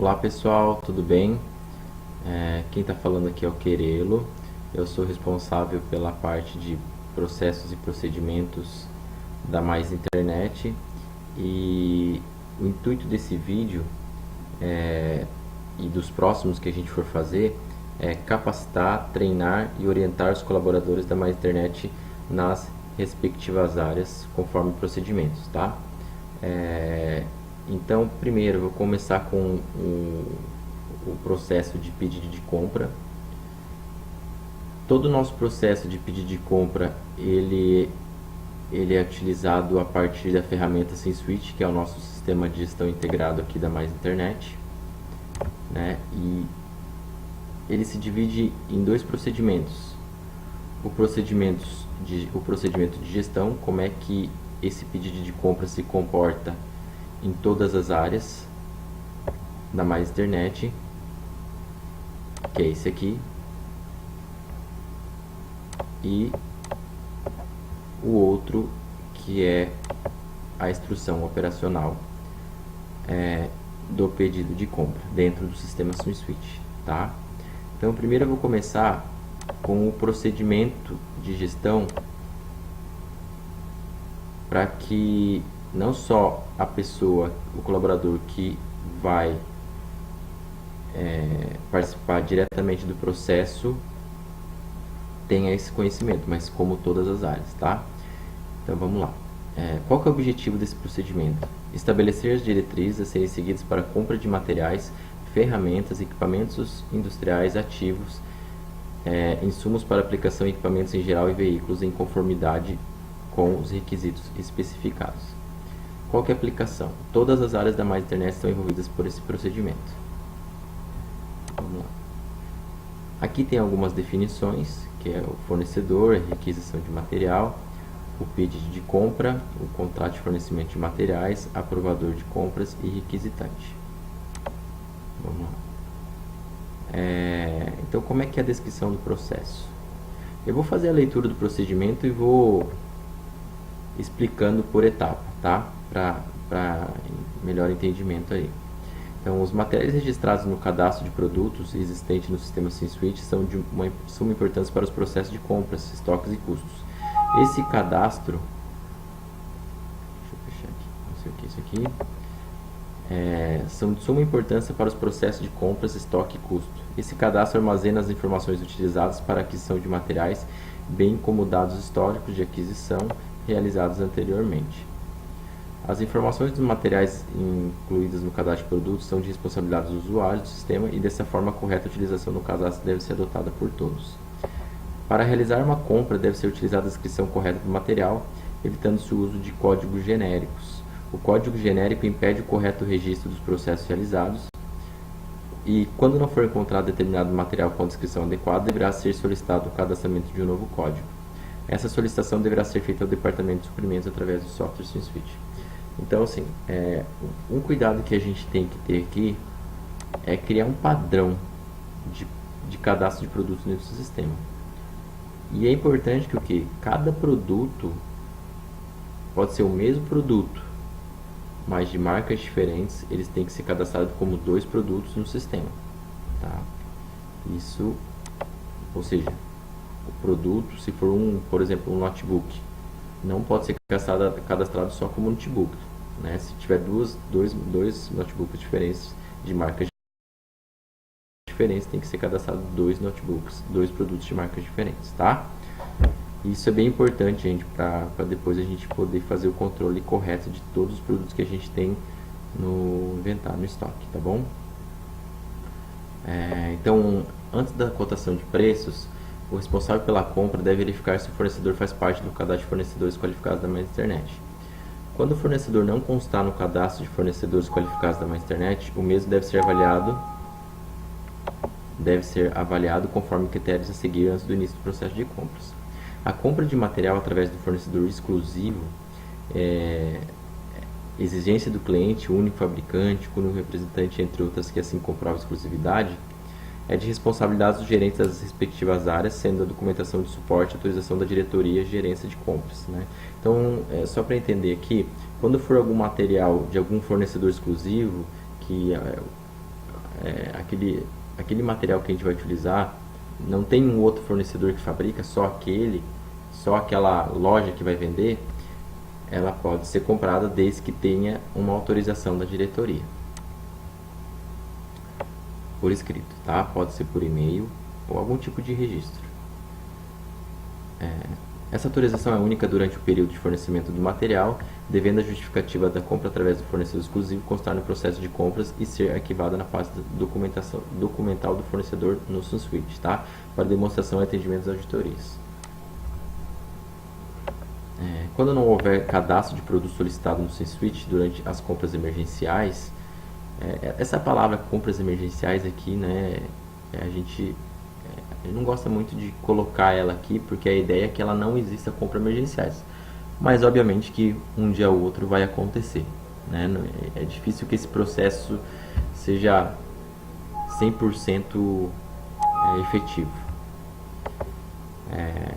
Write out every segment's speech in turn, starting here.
Olá pessoal, tudo bem? Quem está falando aqui é o Querelo. Eu sou responsável pela parte de processos e procedimentos da Mais Internet e o intuito desse vídeo e dos próximos que a gente for fazer é capacitar, treinar e orientar os colaboradores da Mais Internet nas respectivas áreas conforme procedimentos, tá? Então, primeiro, eu vou começar com o processo de pedido de compra. Todo o nosso processo de pedido de compra, ele é utilizado a partir da ferramenta SimSuite, que é o nosso sistema de gestão integrado aqui da Mais Internet, né? E ele se divide em dois procedimentos. O procedimento de gestão, como é que esse pedido de compra se comporta em todas as áreas da Mais Internet, que é esse aqui, e o outro que é a instrução operacional do pedido de compra dentro do sistema SimSuite, tá? Então, primeiro eu vou começar com o procedimento de gestão para que não só a pessoa, o colaborador que vai participar diretamente do processo tenha esse conhecimento, mas como todas as áreas, tá? Então vamos lá. Qual que é o objetivo desse procedimento? Estabelecer as diretrizes a serem seguidas para a compra de materiais, ferramentas, equipamentos industriais ativos, insumos para aplicação em equipamentos em geral e veículos em conformidade com os requisitos especificados. Qual que é a aplicação? Todas as áreas da Mais Internet estão envolvidas por esse procedimento. Vamos lá. Aqui tem algumas definições, que é o fornecedor, a requisição de material, o pedido de compra, o contrato de fornecimento de materiais, aprovador de compras e requisitante. Vamos lá. Então, como é que é a descrição do processo? Eu vou fazer a leitura do procedimento e vou explicando por etapa, tá? Para melhor entendimento aí. Então, os materiais registrados no cadastro de produtos existente no sistema SimSuite são de uma suma importância para os processos de compras, estoques e custos. Esse cadastro, deixa eu fechar aqui, não sei o que é isso aqui, são de suma importância para os processos de compras, estoque e custo. Esse cadastro armazena as informações utilizadas para a aquisição de materiais, bem como dados históricos de aquisição realizados anteriormente. As informações dos materiais incluídas no cadastro de produtos são de responsabilidade dos usuários do sistema e, dessa forma, a correta utilização do cadastro deve ser adotada por todos. Para realizar uma compra, deve ser utilizada a descrição correta do material, evitando-se o uso de códigos genéricos. O código genérico impede o correto registro dos processos realizados e, quando não for encontrado determinado material com a descrição adequada, deverá ser solicitado o cadastramento de um novo código. Essa solicitação deverá ser feita ao departamento de suprimentos através do software SimSuite. Então, assim, um cuidado que a gente tem que ter aqui é criar um padrão de cadastro de produtos dentro do sistema. E é importante que o que? Cada produto pode ser o mesmo produto, mas de marcas diferentes, eles têm que ser cadastrados como dois produtos no sistema, tá? Isso, ou seja, o produto, se for por exemplo, um notebook, não pode ser cadastrado só como notebook, né? Se tiver dois notebooks diferentes, de marcas diferentes, tem que ser cadastrado dois notebooks, dois produtos de marcas diferentes, tá? Isso é bem importante, gente, para depois a gente poder fazer o controle correto de todos os produtos que a gente tem no inventário, no estoque, tá bom? Então, antes da cotação de preços, o responsável pela compra deve verificar se o fornecedor faz parte do cadastro de fornecedores qualificados da Mais Internet. Quando o fornecedor não constar no cadastro de fornecedores qualificados da Mais Internet, o mesmo deve ser avaliado conforme critérios a seguir antes do início do processo de compras. A compra de material através do fornecedor exclusivo, exigência do cliente, único fabricante, único representante, entre outras que assim comprovam exclusividade, é de responsabilidade dos gerentes das respectivas áreas, sendo a documentação de suporte a autorização da diretoria e gerência de compras, né? Então, só para entender aqui, quando for algum material de algum fornecedor exclusivo, que aquele material que a gente vai utilizar, não tem um outro fornecedor que fabrica, só aquela loja que vai vender, ela pode ser comprada desde que tenha uma autorização da diretoria. Por escrito, tá? Pode ser por e-mail ou algum tipo de registro. Essa autorização é única durante o período de fornecimento do material, devendo a justificativa da compra através do fornecedor exclusivo constar no processo de compras e ser arquivada na fase documental do fornecedor no SunSuite, tá? Para demonstração e atendimento das auditorias. Quando não houver cadastro de produto solicitado no SunSuite durante as compras emergenciais, essa palavra compras emergenciais aqui, né, a gente não gosta muito de colocar ela aqui, porque a ideia é que ela não exista compras emergenciais. Mas obviamente que um dia ou outro vai acontecer, né? É difícil que esse processo seja 100% efetivo.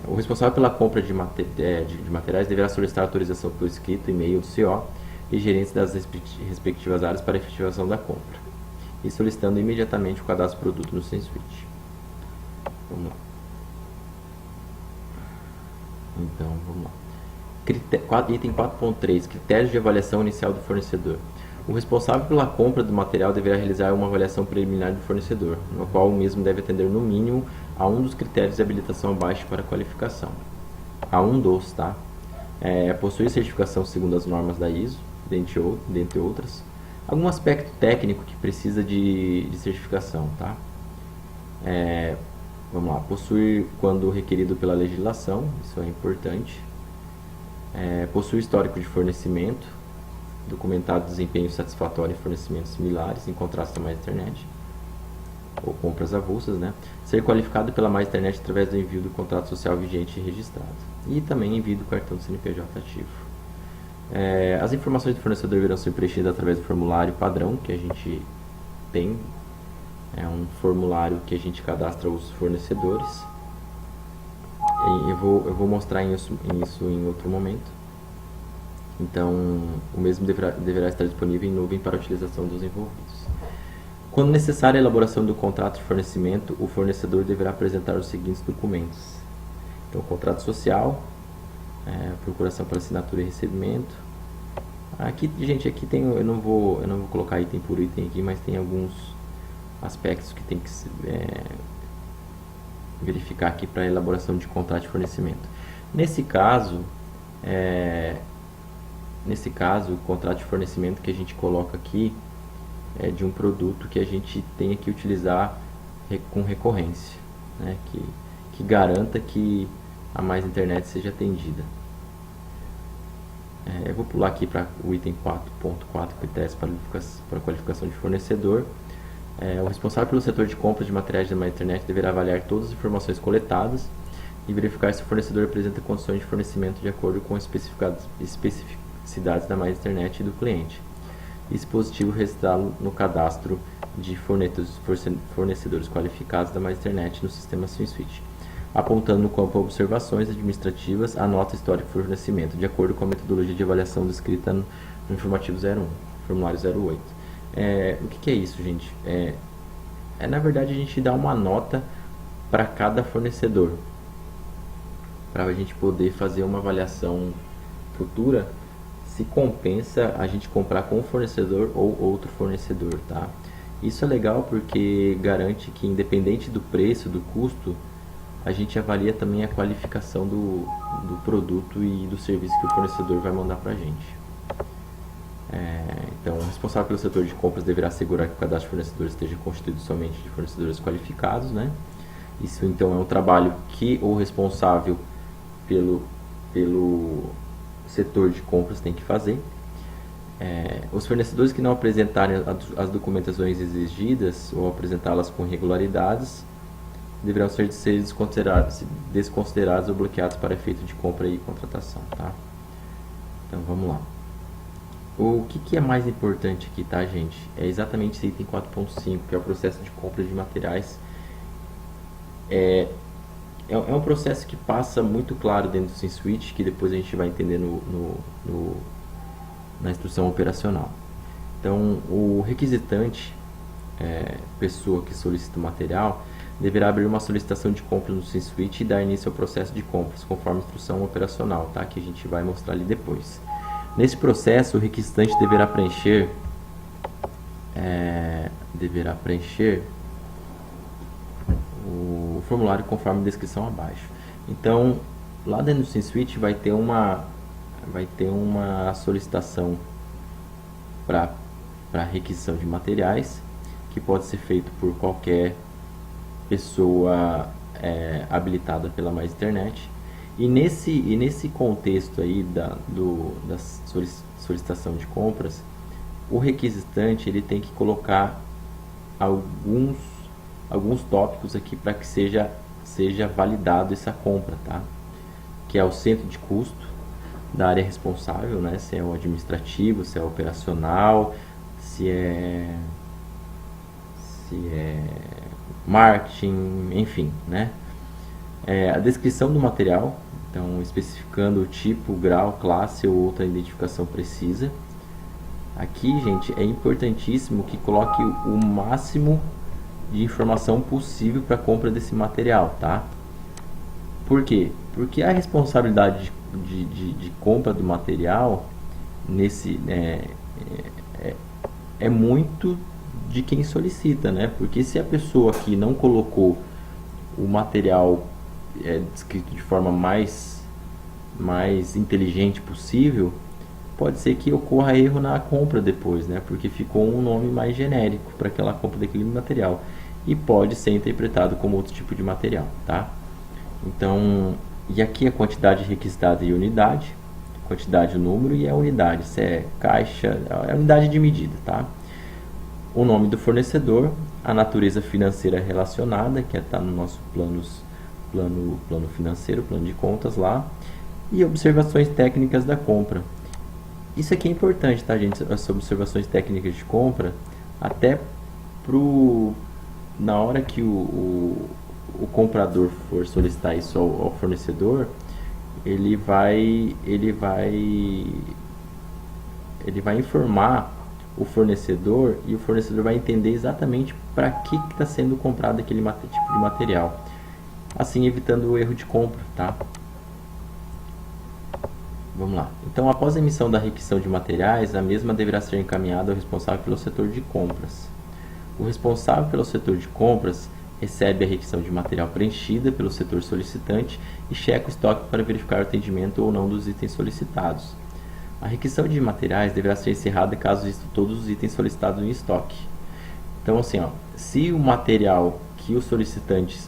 O responsável pela compra de materiais deverá solicitar autorização por escrito, e-mail do CO e gerentes das respectivas áreas para a efetivação da compra, e solicitando imediatamente o cadastro do produto no SunSuite. Vamos lá. Então, vamos lá. Item 4.3. Critérios de avaliação inicial do fornecedor. O responsável pela compra do material deverá realizar uma avaliação preliminar do fornecedor, no qual o mesmo deve atender no mínimo a um dos critérios de habilitação abaixo para qualificação. A um dos, tá? Possuir certificação segundo as normas da ISO, dentre outras. Algum aspecto técnico que precisa de certificação, tá? Vamos lá. Possuir quando requerido pela legislação, isso é importante. Possuir histórico de fornecimento, documentado desempenho satisfatório em fornecimentos similares, em contraste à Mais Internet, ou compras avulsas, né? Ser qualificado pela Mais Internet através do envio do contrato social vigente e registrado. E também envio do cartão do CNPJ ativo. As informações do fornecedor deverão ser preenchidas através do formulário padrão que a gente tem. É um formulário que a gente cadastra os fornecedores. Eu vou mostrar isso em outro momento. Então, o mesmo deverá estar disponível em nuvem para a utilização dos envolvidos. Quando necessária a elaboração do contrato de fornecimento, o fornecedor deverá apresentar os seguintes documentos. Então, contrato social, procuração para assinatura e recebimento. Aqui, gente, tem, eu não vou colocar item por item aqui, mas tem alguns aspectos que tem que verificar aqui para a elaboração de contrato de fornecimento. Nesse caso, o contrato de fornecimento que a gente coloca aqui é de um produto que a gente tenha que utilizar com recorrência, né? Que garanta que a Mais Internet seja atendida. Eu vou pular aqui para o item 4.4, critérios para a qualificação de fornecedor. O responsável pelo setor de compras de materiais da Mais Internet deverá avaliar todas as informações coletadas e verificar se o fornecedor apresenta condições de fornecimento de acordo com as especificidades da Mais Internet e do cliente. E, se positivo, registrá-lo no cadastro de fornecedores qualificados da Mais Internet no sistema SunSuite, apontando no campo observações administrativas a nota histórica de fornecimento, de acordo com a metodologia de avaliação descrita no informativo 01, formulário 08. O que é isso, gente? Na verdade, a gente dá uma nota para cada fornecedor, para a gente poder fazer uma avaliação futura se compensa a gente comprar com um fornecedor ou outro fornecedor, tá? Isso é legal porque garante que, independente do preço, do custo, a gente avalia também a qualificação do produto e do serviço que o fornecedor vai mandar para a gente. Então, o responsável pelo setor de compras deverá assegurar que o cadastro de fornecedores esteja constituído somente de fornecedores qualificados, né? Isso, então, é um trabalho que o responsável pelo setor de compras tem que fazer. Os fornecedores que não apresentarem as documentações exigidas ou apresentá-las com irregularidades deverão ser desconsiderados ou bloqueados para efeito de compra e contratação, tá? Então, vamos lá. O que é mais importante aqui, tá, gente? É exatamente esse item 4.5, que é o processo de compra de materiais. É um processo que passa muito claro dentro do SunSuite, que depois a gente vai entender na instrução operacional. Então, o requisitante pessoa que solicita o material deverá abrir uma solicitação de compra no SimSuite e dar início ao processo de compras, conforme a instrução operacional, tá? Que a gente vai mostrar ali depois. Nesse processo, o requisitante deverá preencher o formulário conforme a descrição abaixo. Então, lá dentro do SimSuite vai ter uma solicitação para requisição de materiais, que pode ser feito por qualquer pessoa habilitada pela Mais Internet. E nesse contexto aí da solicitação de compras, o requisitante ele tem que colocar alguns tópicos aqui para que seja validado essa compra, tá? Que é o centro de custo da área responsável, né? Se é o administrativo, se é o operacional, se é marketing, enfim, né? A descrição do material, então especificando o tipo, grau, classe ou outra identificação precisa. Aqui, gente, é importantíssimo que coloque o máximo de informação possível para a compra desse material, tá? Por quê? Porque a responsabilidade de compra do material é muito de quem solicita, né? Porque se a pessoa aqui não colocou o material descrito de forma mais inteligente possível, pode ser que ocorra erro na compra depois, né? Porque ficou um nome mais genérico para aquela compra daquele material e pode ser interpretado como outro tipo de material, tá? Então, e aqui a quantidade requisitada e unidade, quantidade, o número, e a unidade, se é caixa, é a unidade de medida, tá? O nome do fornecedor, a natureza financeira relacionada, que está no nosso plano financeiro, plano de contas lá, e observações técnicas da compra. Isso aqui é importante, tá, gente? As observações técnicas de compra, até na hora que o comprador for solicitar isso ao fornecedor, ele vai informar o fornecedor, e o fornecedor vai entender exatamente para que está sendo comprado aquele tipo de material, assim evitando o erro de compra, tá? Vamos lá. Então, após a emissão da requisição de materiais, a mesma deverá ser encaminhada ao responsável pelo setor de compras. O responsável pelo setor de compras recebe a requisição de material preenchida pelo setor solicitante e checa o estoque para verificar o atendimento ou não dos itens solicitados. A requisição de materiais deverá ser encerrada caso existam todos os itens solicitados em estoque. Então, assim, ó, se o material que o solicitante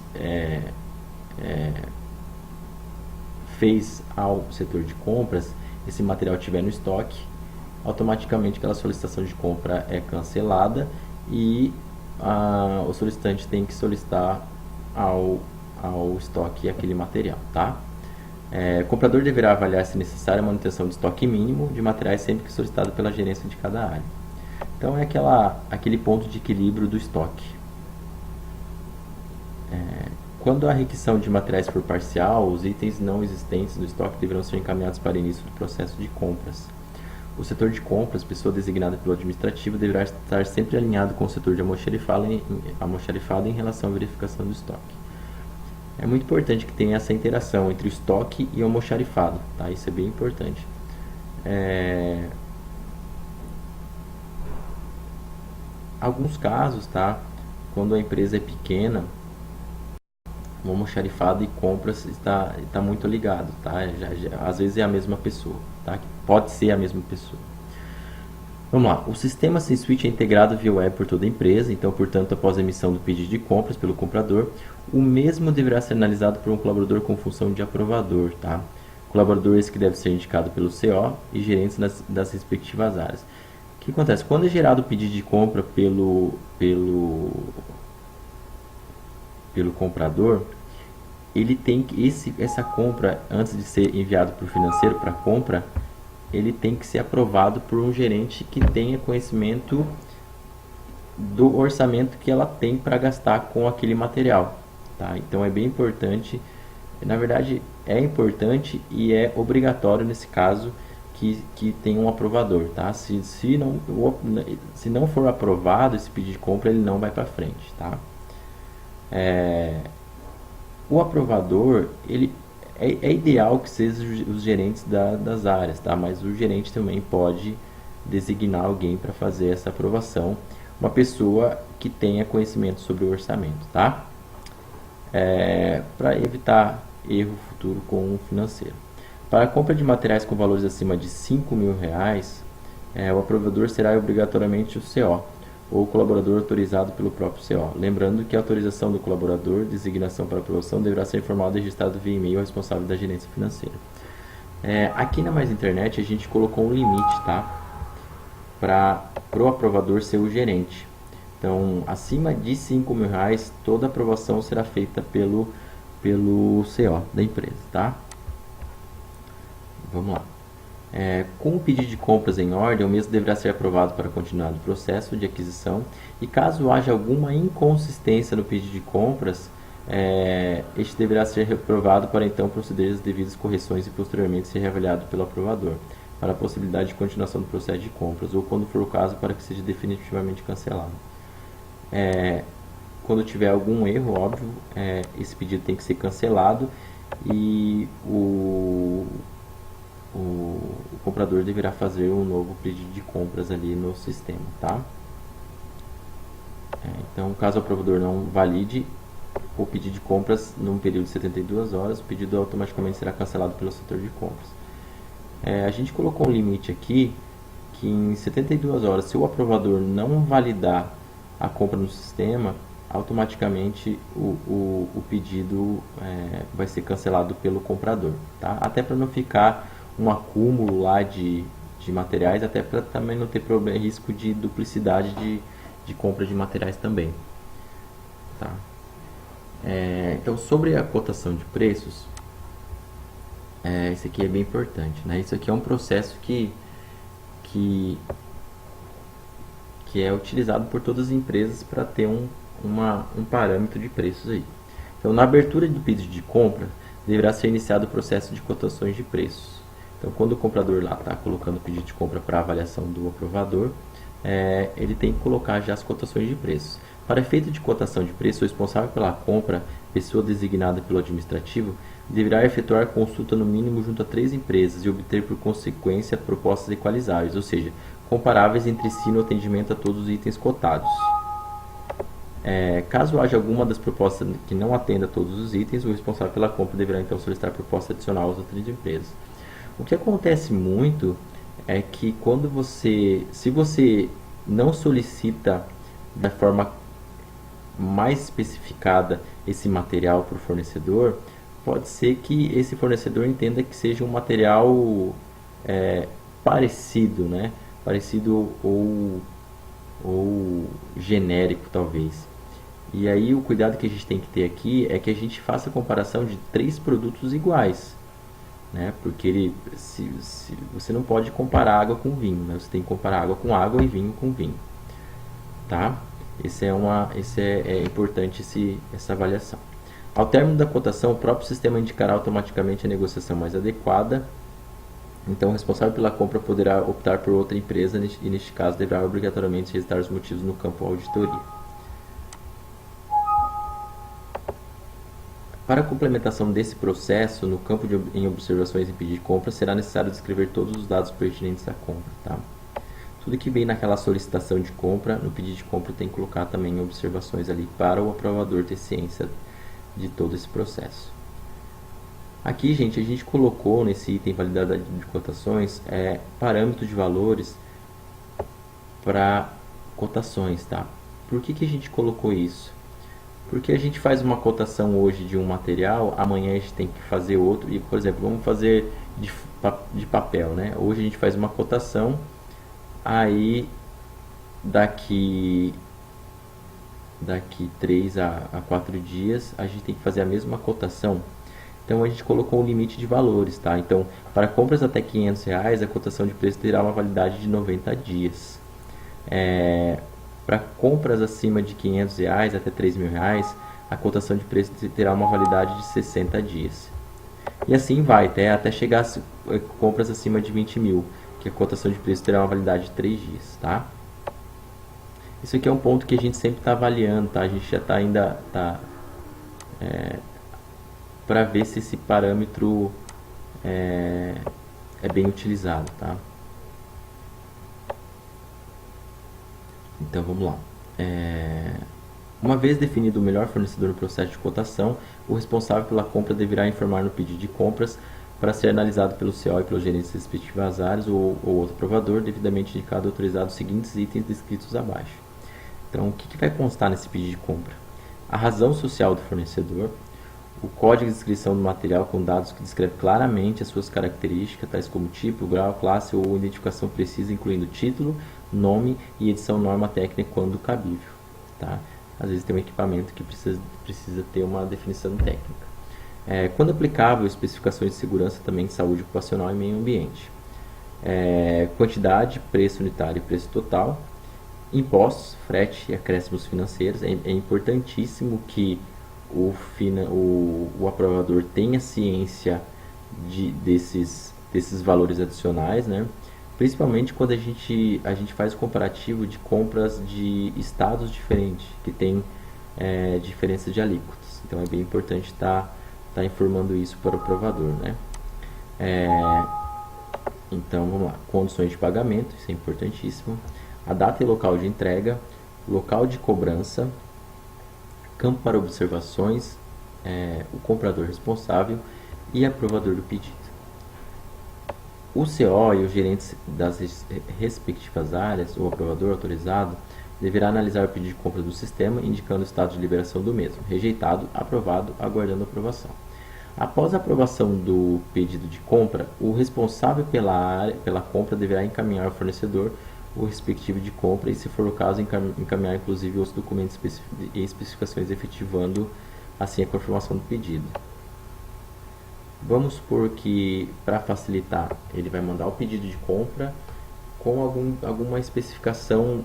fez ao setor de compras, esse material estiver no estoque, automaticamente aquela solicitação de compra é cancelada e o solicitante tem que solicitar ao estoque aquele material, tá? O comprador deverá avaliar se necessária a manutenção de estoque mínimo de materiais sempre que solicitado pela gerência de cada área. Então é aquele ponto de equilíbrio do estoque. Quando a requisição de materiais for parcial, os itens não existentes no estoque deverão ser encaminhados para início do processo de compras. O setor de compras, pessoa designada pelo administrativo, deverá estar sempre alinhado com o setor de almoxarifado em relação à verificação do estoque. É muito importante que tenha essa interação entre o estoque e o almoxarifado, tá? Isso é bem importante. Alguns casos, tá? Quando a empresa é pequena, o almoxarifado e compras está muito ligado, tá? Às vezes é a mesma pessoa, tá? Pode ser a mesma pessoa. Vamos lá. O sistema SimSuite é integrado via web por toda a empresa, então, portanto, após a emissão do pedido de compras pelo comprador, o mesmo deverá ser analisado por um colaborador com função de aprovador, tá? Colaborador esse que deve ser indicado pelo CO e gerentes das respectivas áreas. O que acontece? Quando é gerado o pedido de compra pelo comprador, ele tem que essa compra, antes de ser enviado para o financeiro para compra, ele tem que ser aprovado por um gerente que tenha conhecimento do orçamento que ela tem para gastar com aquele material, tá? Então é bem importante, na verdade é importante e é obrigatório nesse caso que tem um aprovador, tá? Se não for aprovado esse pedido de compra, ele não vai para frente, tá? O aprovador, ele é ideal que sejam os gerentes das áreas, tá? Mas o gerente também pode designar alguém para fazer essa aprovação, uma pessoa que tenha conhecimento sobre o orçamento, tá? Para evitar erro futuro com o financeiro. Para a compra de materiais com valores acima de R$ 5.000, o aprovador será obrigatoriamente o CO, ou colaborador autorizado pelo próprio CO. Lembrando que a autorização do colaborador, designação para aprovação, deverá ser informada e registrada via e-mail ao responsável da gerência financeira. Aqui na Mais Internet a gente colocou um limite, tá? Para o aprovador ser o gerente. Então, acima de R$ 5.000, toda aprovação será feita pelo CO da empresa, tá? Vamos lá. Com o pedido de compras em ordem, o mesmo deverá ser aprovado para continuar o processo de aquisição e caso haja alguma inconsistência no pedido de compras, este deverá ser reprovado para então proceder às devidas correções e posteriormente ser reavaliado pelo aprovador para a possibilidade de continuação do processo de compras ou, quando for o caso, para que seja definitivamente cancelado. Quando tiver algum erro, óbvio, esse pedido tem que ser cancelado e o comprador deverá fazer um novo pedido de compras ali no sistema, tá? Então, caso o aprovador não valide o pedido de compras num período de 72 horas, o pedido automaticamente será cancelado pelo setor de compras. A gente colocou um limite aqui que em 72 horas, se o aprovador não validar a compra no sistema, automaticamente o pedido vai ser cancelado pelo comprador, tá? Até para não ficar um acúmulo lá de materiais, até para também não ter risco de duplicidade de compra de materiais também, tá? Então, sobre a cotação de preços, isso aqui é bem importante, né? Isso aqui é um processo que é utilizado por todas as empresas para ter um parâmetro de preços aí. Então, na abertura de pedido de compra, deverá ser iniciado o processo de cotações de preços. Então, quando o comprador lá está colocando o pedido de compra para avaliação do aprovador, ele tem que colocar já as cotações de preços. Para efeito de cotação de preço, o responsável pela compra, pessoa designada pelo administrativo, deverá efetuar consulta no mínimo junto a 3 empresas e obter por consequência propostas equalizáveis, ou seja, comparáveis entre si no atendimento a todos os itens cotados. Caso haja alguma das propostas que não atenda a todos os itens, o responsável pela compra deverá então solicitar proposta adicional às outras empresas. O que acontece muito é que se você não solicita da forma mais especificada esse material para o fornecedor, pode ser que esse fornecedor entenda que seja um material parecido, né? Parecido ou genérico, talvez. E aí o cuidado que a gente tem que ter aqui é que a gente faça a comparação de 3 produtos iguais, né? Porque você não pode comparar água com vinho, né? Você tem que comparar água com água e vinho com vinho, tá? É importante essa avaliação. Ao término da cotação, o próprio sistema indicará automaticamente a negociação mais adequada. Então, o responsável pela compra poderá optar por outra empresa e, neste caso, deverá obrigatoriamente registrar os motivos no campo auditoria. Para a complementação desse processo, no campo em observações em pedido de compra, será necessário descrever todos os dados pertinentes à compra, tá? Tudo que vem naquela solicitação de compra, no pedido de compra tem que colocar também observações ali para o aprovador ter ciência de todo esse processo. Aqui, gente, a gente colocou nesse item validade de cotações parâmetros de valores para cotações, tá? Por que a gente colocou isso? Porque a gente faz uma cotação hoje de um material, amanhã a gente tem que fazer outro, e, por exemplo, vamos fazer de papel, né? Hoje a gente faz uma cotação, aí daqui 3 a 4 dias a gente tem que fazer a mesma cotação. Então a gente colocou um limite de valores, tá? Então, para compras até R$500, a cotação de preço terá uma validade de 90 dias. Para compras acima de R$500 até R$3.000, a cotação de preço terá uma validade de 60 dias. E assim vai, até chegar a compras acima de 20 mil, que a cotação de preço terá uma validade de 3 dias, tá? Isso aqui é um ponto que a gente sempre está avaliando, tá? A gente já está ainda para ver se esse parâmetro é bem utilizado, tá? Então vamos lá. Uma vez definido o melhor fornecedor no processo de cotação, o responsável pela compra deverá informar no pedido de compras para ser analisado pelo CO e pelos gerentes das respectivas áreas ou outro aprovador, devidamente indicado e autorizado os seguintes itens descritos abaixo. Então, o que vai constar nesse pedido de compra? A razão social do fornecedor, o código de descrição do material com dados que descreve claramente as suas características, tais como tipo, grau, classe ou identificação precisa, incluindo título, nome e edição norma técnica quando cabível. Tá? Às vezes tem um equipamento que precisa ter uma definição técnica. Quando aplicável, especificações de segurança também de saúde ocupacional e meio ambiente. Quantidade, preço unitário e preço total. Impostos, frete e acréscimos financeiros. É importantíssimo que o aprovador tenha ciência desses valores adicionais, né? Principalmente quando a gente faz o comparativo de compras de estados diferentes, que tem diferença de alíquotas. Então é bem importante estar informando isso para o aprovador, né? Então vamos lá, condições de pagamento, isso é importantíssimo. A data e local de entrega, local de cobrança, campo para observações, o comprador responsável e aprovador do pedido. O CO e os gerentes das respectivas áreas, o aprovador autorizado, deverá analisar o pedido de compra do sistema, indicando o estado de liberação do mesmo, rejeitado, aprovado, aguardando aprovação. Após a aprovação do pedido de compra, o responsável pela compra deverá encaminhar ao fornecedor o respectivo de compra e, se for o caso, encaminhar inclusive os documentos e especificações, efetivando assim a confirmação do pedido. Vamos supor que, para facilitar, ele vai mandar o pedido de compra com alguma especificação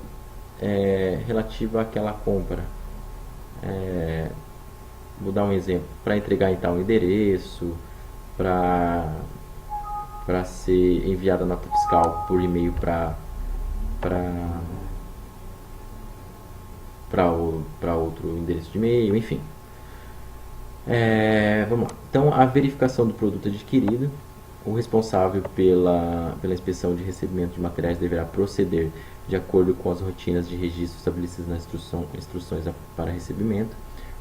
relativa àquela compra. Vou dar um exemplo. Para entregar em tal endereço, para ser enviada a nota fiscal por e-mail para outro endereço de e-mail, enfim. Vamos lá. Então, a verificação do produto adquirido. O responsável pela inspeção de recebimento de materiais deverá proceder de acordo com as rotinas de registro estabelecidas nas instruções para recebimento,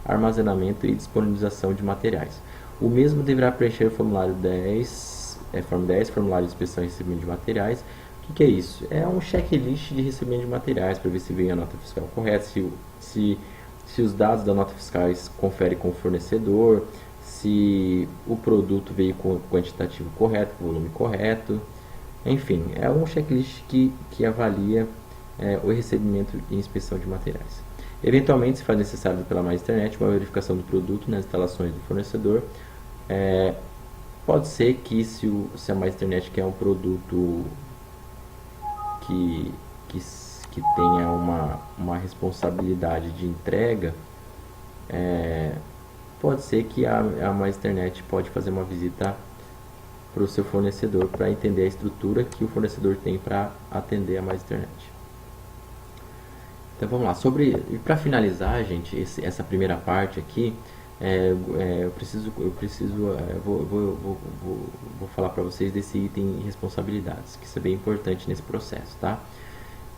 armazenamento e disponibilização de materiais. O mesmo deverá preencher o formulário 10, formulário de inspeção e recebimento de materiais. O que é isso? É um checklist de recebimento de materiais para ver se veio a nota fiscal correta, se os dados da nota fiscal conferem com o fornecedor, se o produto veio com o quantitativo correto, com o volume correto. Enfim, é um checklist que avalia o recebimento e inspeção de materiais. Eventualmente, se faz necessário pela Mais Internet uma verificação do produto nas instalações do fornecedor. Pode ser que se a Mais Internet quer um produto que tenha uma responsabilidade de entrega, pode ser que a Mais Internet pode fazer uma visita para o seu fornecedor para entender a estrutura que o fornecedor tem para atender a Mais Internet. Então vamos lá, para finalizar, gente, essa primeira parte aqui, vou falar para vocês desse item responsabilidades, que isso é bem importante nesse processo, tá?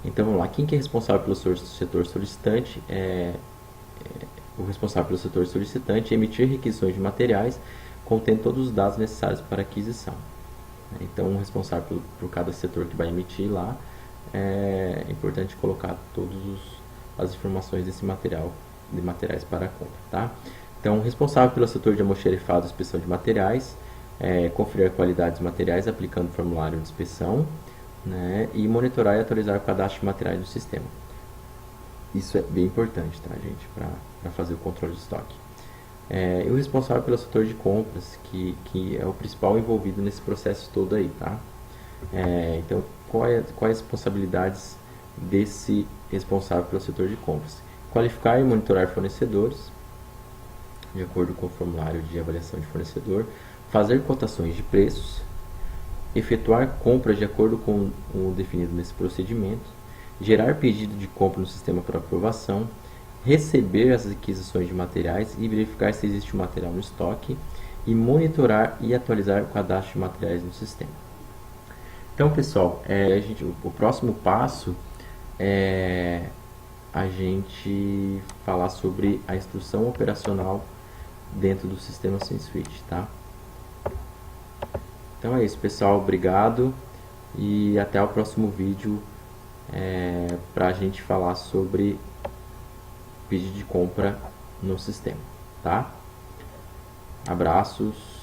Então vamos lá, quem que é responsável pelo setor solicitante? O responsável pelo setor solicitante emitir requisições de materiais contendo todos os dados necessários para aquisição. Então, o responsável por cada setor que vai emitir lá, é importante colocar todas as informações de materiais para a compra, tá? Então, responsável pelo setor de almoxarifado e inspeção de materiais, conferir a qualidade dos materiais aplicando o formulário de inspeção, né, e monitorar e atualizar o cadastro de materiais do sistema. Isso é bem importante, tá, gente, para fazer o controle de estoque. E o responsável pelo setor de compras, que é o principal envolvido nesse processo todo aí, tá? Então, quais as responsabilidades desse responsável pelo setor de compras? Qualificar e monitorar fornecedores, de acordo com o formulário de avaliação de fornecedor, fazer cotações de preços, efetuar compras de acordo com o definido nesse procedimento, gerar pedido de compra no sistema para aprovação, receber as aquisições de materiais e verificar se existe o material no estoque, e monitorar e atualizar o cadastro de materiais no sistema. Então, pessoal, o próximo passo é a gente falar sobre a instrução operacional dentro do sistema SimSuite, tá? Então é isso, pessoal. Obrigado e até o próximo vídeo para a gente falar sobre pedido de compra no sistema, tá? Abraços.